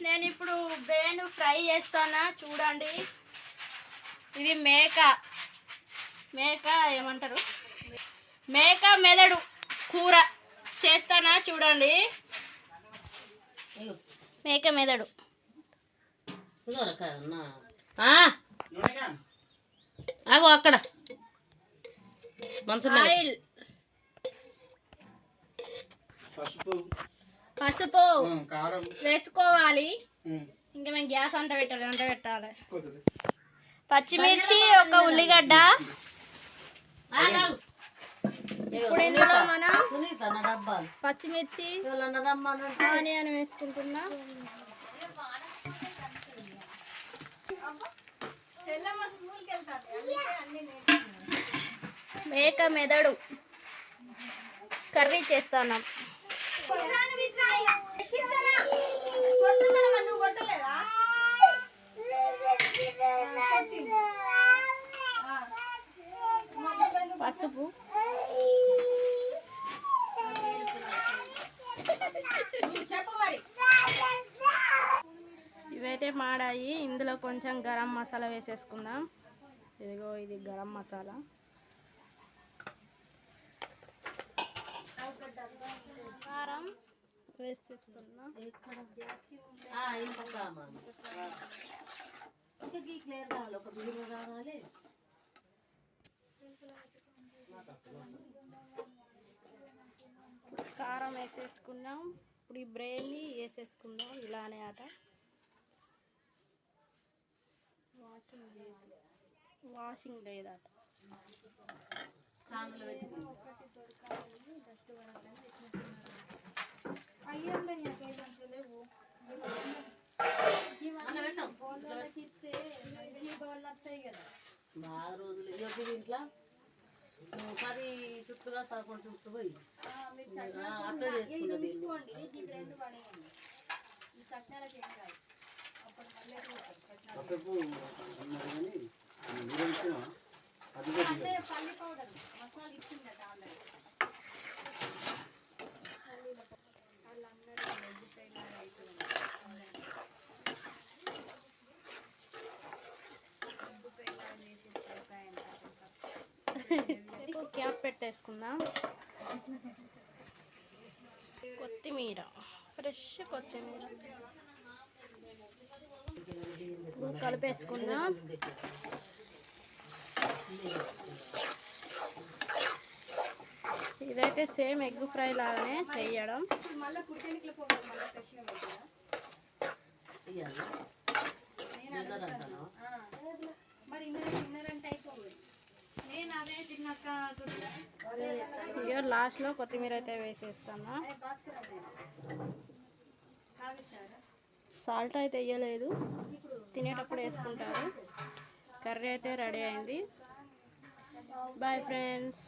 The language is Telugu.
నేను ఇప్పుడు బ్రెయిన్ ఫ్రై చేస్తానా చూడండి. ఇది మేక ఏమంటారు, మేక మెదడు కూర చేస్తానా చూడండి. మేక మెదడు ఆగో అక్కడ ఆయిల్, పసుపు వేసుకోవాలి. ఇంకా మేము గ్యాస్ అంట పెట్టాలి. పచ్చిమిర్చి, ఒక ఉల్లిగడ్డ. ఇప్పుడు ఇందులో మనం పచ్చిమిర్చి, ఆనియన్ వేసుకుంటున్నా. మేక మెదడు కర్రీ చేస్తాను. పసుపు, ఇవైతే మాడాయి. ఇందులో కొంచెం గరం మసాలా వేసేసుకుందాం. ఇదిగో ఇది గరం మసాలా. కారం వేసేస్తున్నా. కారం వేసేసుకున్నాం. ఇప్పుడు ఈ బ్రెయిన్ని వేసేసుకుందాం. ఇలానే ఆట వాషింగ్ లేదట. బాగా రోజులు ఇంట్లో 10 చుట్టుగా 11 చుట్టూ పోయి అట్లా చేసుకున్నది. క్యాప్ పెట్టేసుకుందాం. కొత్తిమీర, ఫ్రెష్ కొత్తిమీర కలిపేసుకుందాం. ఇదైతే సేమ్ ఎగ్ ఫ్రై లాగానే చేయడం. ఇక లాస్ట్లో కొత్తిమీర అయితే వేసేస్తాను. సాల్ట్ అయితే వేయలేదు, తినేటప్పుడు వేసుకుంటారు. కర్రీ అయితే రెడీ అయింది. Bye friends.